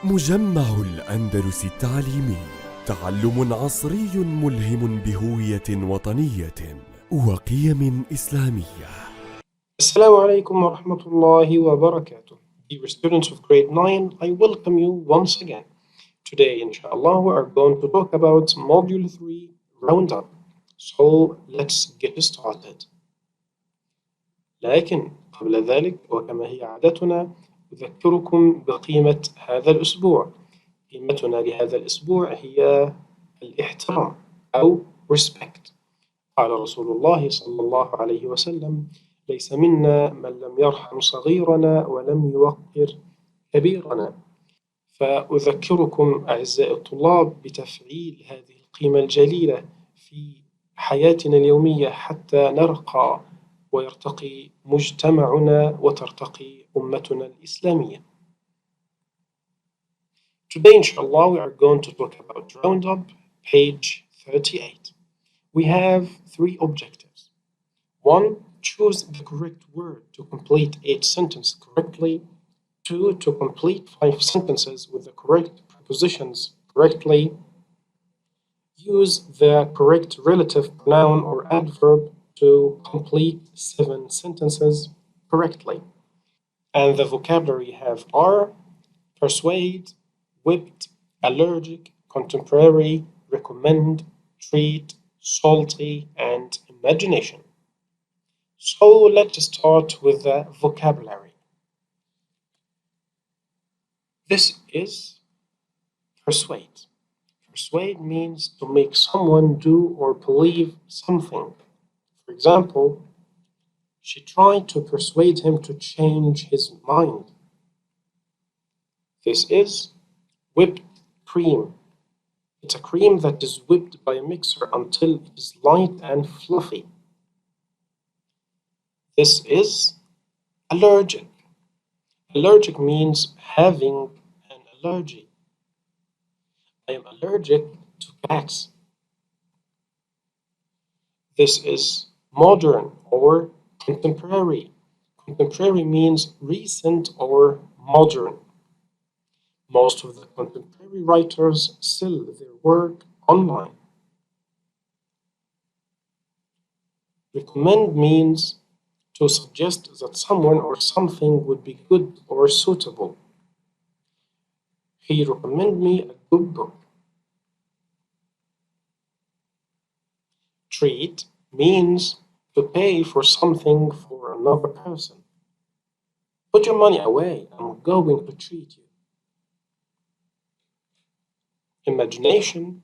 مجمع الأندلس التعليمي، تعلم عصري ملهم بهوية وطنية وقيم إسلامية. Assalamu alaikum wa rahmatullahi wa barakatuh. Dear students of grade 9, I welcome you once again. Today, inshallah, we are going to talk about Module 3 Roundup. So, let's get started. لكن قبل ذلك وكما هي عادتنا أذكركم بقيمة هذا الأسبوع. قيمتنا لهذا الأسبوع هي الاحترام أو respect. قال رسول الله صلى الله عليه وسلم: ليس منا من لم يرحم صغيرنا ولم يوقر كبيرنا. فأذكركم أعزائي الطلاب بتفعيل هذه القيمة الجليلة في حياتنا اليومية حتى نرقى ويرتقي مجتمعنا وترتقي أمتنا الإسلامية. Today, inshallah, we are going to talk about Roundup, page 38. We have three objectives. 1. Choose the correct word to complete each sentence correctly. 2. To complete 5 sentences with the correct prepositions correctly. Use the correct relative pronoun or adverb to complete 7 sentences correctly. And the vocabulary have are persuade, whipped, allergic, contemporary, recommend, treat, salty, and imagination. So let's start with the vocabulary. This is persuade. Persuade means to make someone do or believe something. For example, she tried to persuade him to change his mind. This is whipped cream. It's a cream that is whipped by a mixer until it is light and fluffy. This is allergic. Allergic means having an allergy. I am allergic to cats. This is modern or contemporary. Contemporary means recent or modern. Most of the contemporary writers sell their work online. Recommend means to suggest that someone or something would be good or suitable. He recommended me a good book. Treat means to pay for something for another person. Put your money away, I'm going to treat you. Imagination,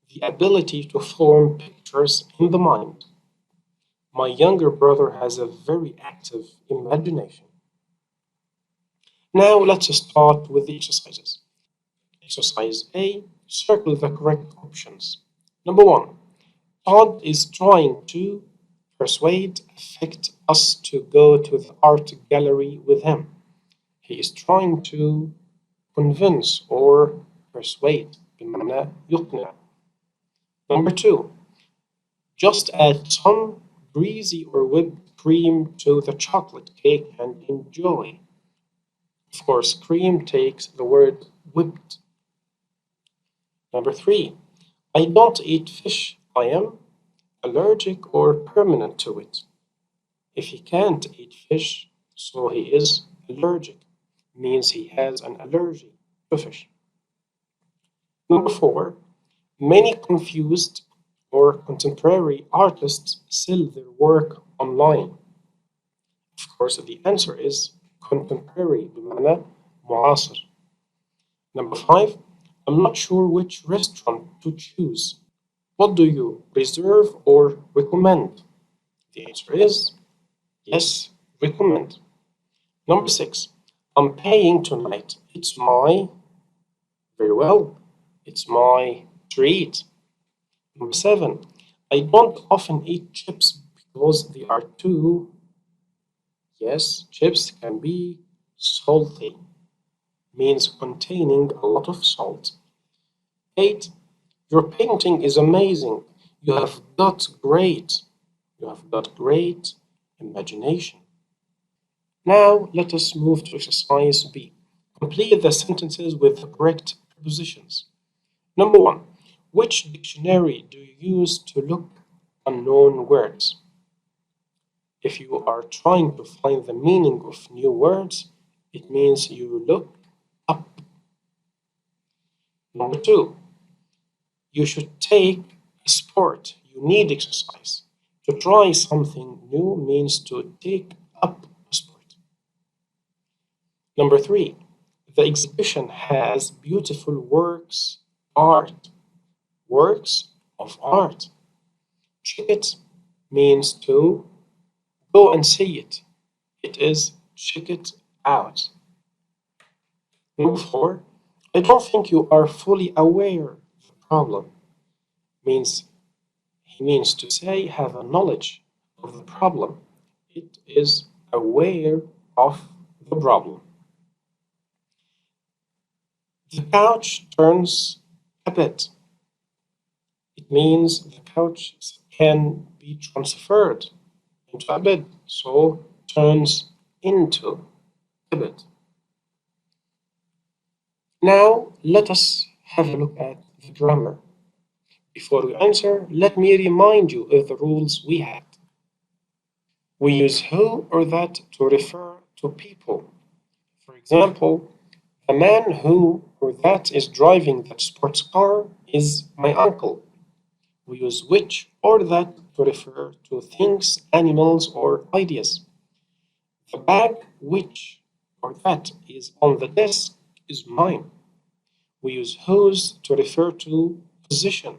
the ability to form pictures in the mind. My younger brother has a very active imagination. Now let's start with the exercises. Exercise A, circle the correct options. Number 1. Todd is trying to persuade, affect us to go to the art gallery with him. He is trying to convince or persuade بمعنى يقنع. Number 2. Just add some greasy or whipped cream to the chocolate cake and enjoy. Of course, cream takes the word whipped. Number 3. I don't eat fish. I am allergic or permanent to it. If he can't eat fish, so he is allergic. Means he has an allergy to fish. Number 4. Many confused or contemporary artists sell their work online. Of course, the answer is contemporary بمعنى معاصر. Number 5. I'm not sure which restaurant to choose. What do you reserve or recommend? The answer is yes, recommend. Number 6. I'm paying tonight. It's my, very well, it's my treat. Number 7. I don't often eat chips because they are too, yes, chips can be salty, means containing a lot of salt. 8. Your painting is amazing. You have got great imagination. Now let us move to exercise B. Complete the sentences with the correct prepositions. Number 1. Which dictionary do you use to look unknown words? If you are trying to find the meaning of new words, it means you look up. Number 2. You should take a sport. You need exercise. To try something new means to take up a sport. Number 3. The exhibition has beautiful works of art. Check it means to go and see it. It is check it out. Number 4. I don't think you are fully aware of the problem. He means to say have a knowledge of the problem. It is aware of the problem. The couch turns a bed. It means the couch can be transferred into a bed, so turns into a bed. Now let us have a look at the grammar. Before we answer, let me remind you of the rules we had. We use who or that to refer to people. For example, the man who or that is driving that sports car is my uncle. We use which or that to refer to things, animals, or ideas. The bag which or that is on the desk is mine. We use whose to refer to position.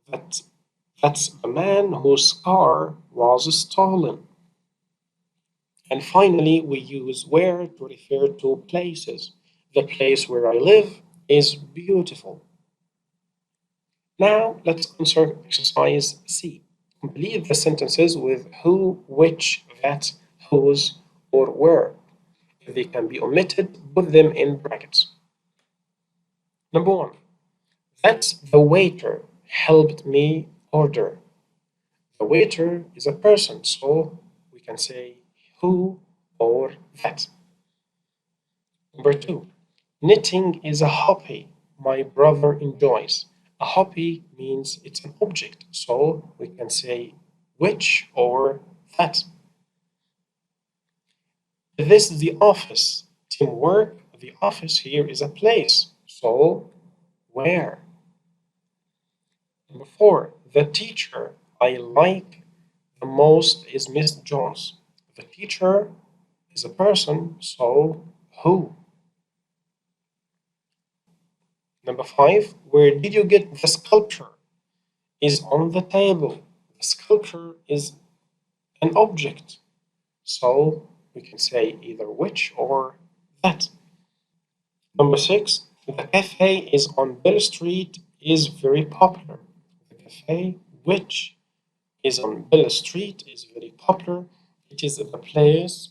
That's the man whose car was stolen. And finally, we use where to refer to places. The place where I live is beautiful. Now let's answer exercise C. Complete the sentences with who, which, that, whose, or where. If they can be omitted, put them in brackets. Number 1. That the waiter helped me order. The waiter is a person, so we can say who or that. Number 2. Knitting is a hobby my brother enjoys. A hobby means it's an object, so we can say which or that. This is the office. Teamwork, the office here is a place, so where? Number 4. The teacher I like the most is Miss Jones. The teacher is a person, so who? Number 5. Where did you get the sculpture? Is on the table. The sculpture is an object, so we can say either which or that. Number 6. The cafe is on Bell Street is very popular. The cafe which is on Bell Street is very popular. It is the place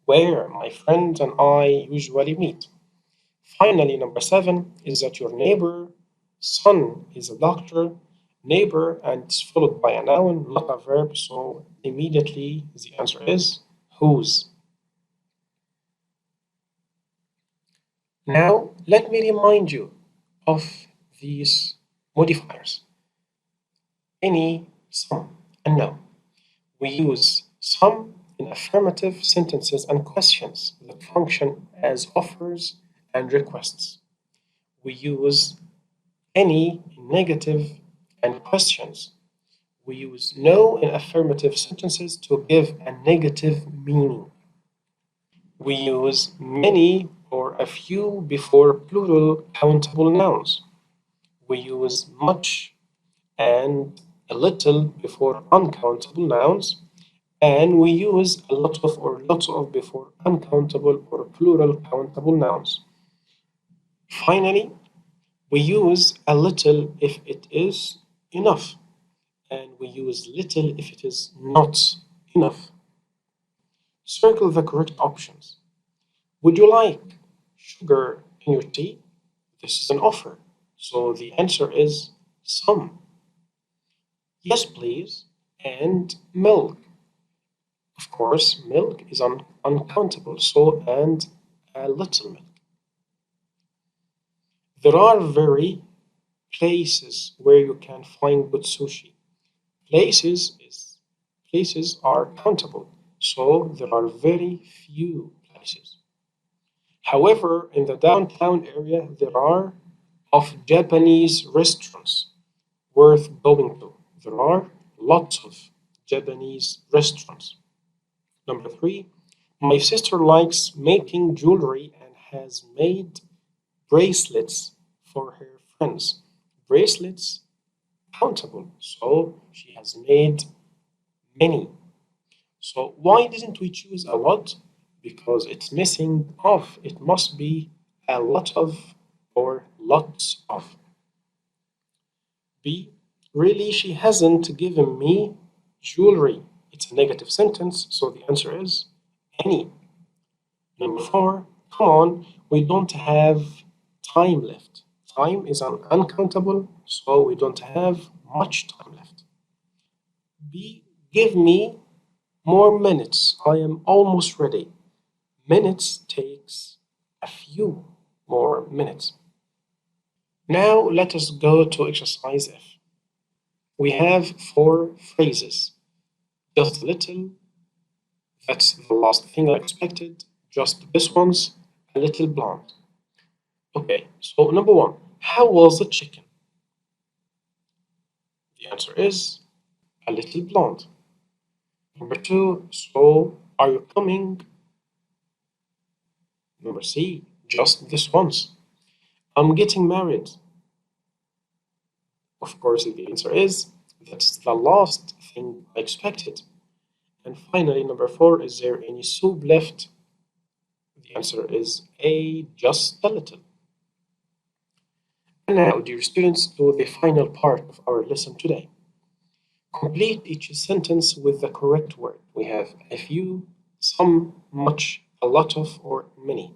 where my friends and I usually meet. Finally, number 7 is that your neighbor's son is a doctor. Neighbor and it's followed by a noun, not a verb, so immediately the answer is whose. Now, let me remind you of these modifiers. Any, some, and no. We use some in affirmative sentences and questions that function as offers and requests. We use any in negative and questions. We use no in affirmative sentences to give a negative meaning. We use many or a few before plural countable nouns. We use much and a little before uncountable nouns. And we use a lot of or lots of before uncountable or plural countable nouns. Finally, we use a little if it is enough, and we use little if it is not enough. Circle the correct options. Would you like sugar in your tea? This is an offer, so the answer is some. Yes, please, and milk. Of course, milk is uncountable, so and a little milk. There are very places where you can find good sushi. Places are countable, so there are very few places. However, in the downtown area, there are of Japanese restaurants worth going to. There are lots of Japanese restaurants. Number three, my sister likes making jewelry and has made bracelets for her friends. Bracelets, countable, so she has made many. So why didn't we choose a lot? Because it's missing of. It must be a lot of or lots of. B, really, she hasn't given me jewelry. It's a negative sentence, so the answer is any. Number four, come on, we don't have time left. Time is an uncountable, so we don't have much time left. B, give me more minutes. I am almost ready. Minutes takes a few more minutes. Now let us go to exercise F. We have four phrases. Just a little, that's the last thing I expected. Just this one's a little blonde. Okay, so number one, how was the chicken? The answer is a little blonde. Number two, so are you coming? Number C, just this once. I'm getting married. Of course, the answer is that's the last thing I expected. And finally, number four, is there any soup left? The answer is A, just a little. And now, dear students, to the final part of our lesson today. Complete each sentence with the correct word. We have a few, some, much, a lot of, or many.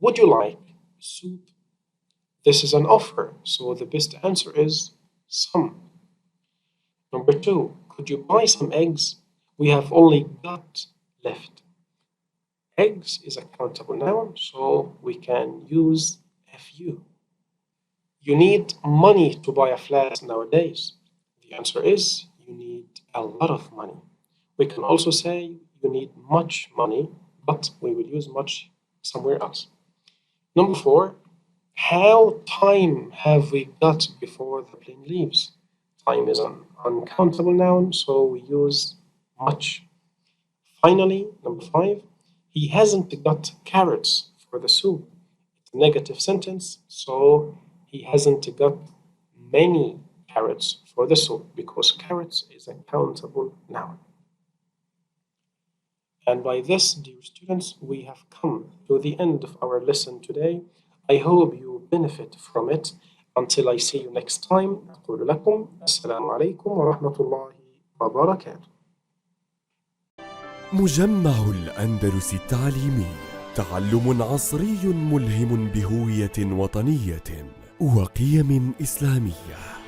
Would you like soup? This is an offer, so the best answer is some. Number two, could you buy some eggs? We have only got left. Eggs is a countable noun, so we can use a few. You need money to buy a flat nowadays. The answer is you need a lot of money. We can also say you need much money, but we will use much somewhere else. Number four, how time have we got before the plane leaves? Time is an uncountable noun, so we use much. Finally, number five, he hasn't got carrots for the soup. It's a negative sentence, so he hasn't got many carrots for the soup because carrots is a countable noun. And by this, dear students, we have come to the end of our lesson today. I hope you benefit from it. Until I see you next time, أقول لكم السلام عليكم ورحمة الله وبركاته. مجمع الأندلس التعليمي، تعلم عصري ملهم بهوية وطنية وقيم إسلامية.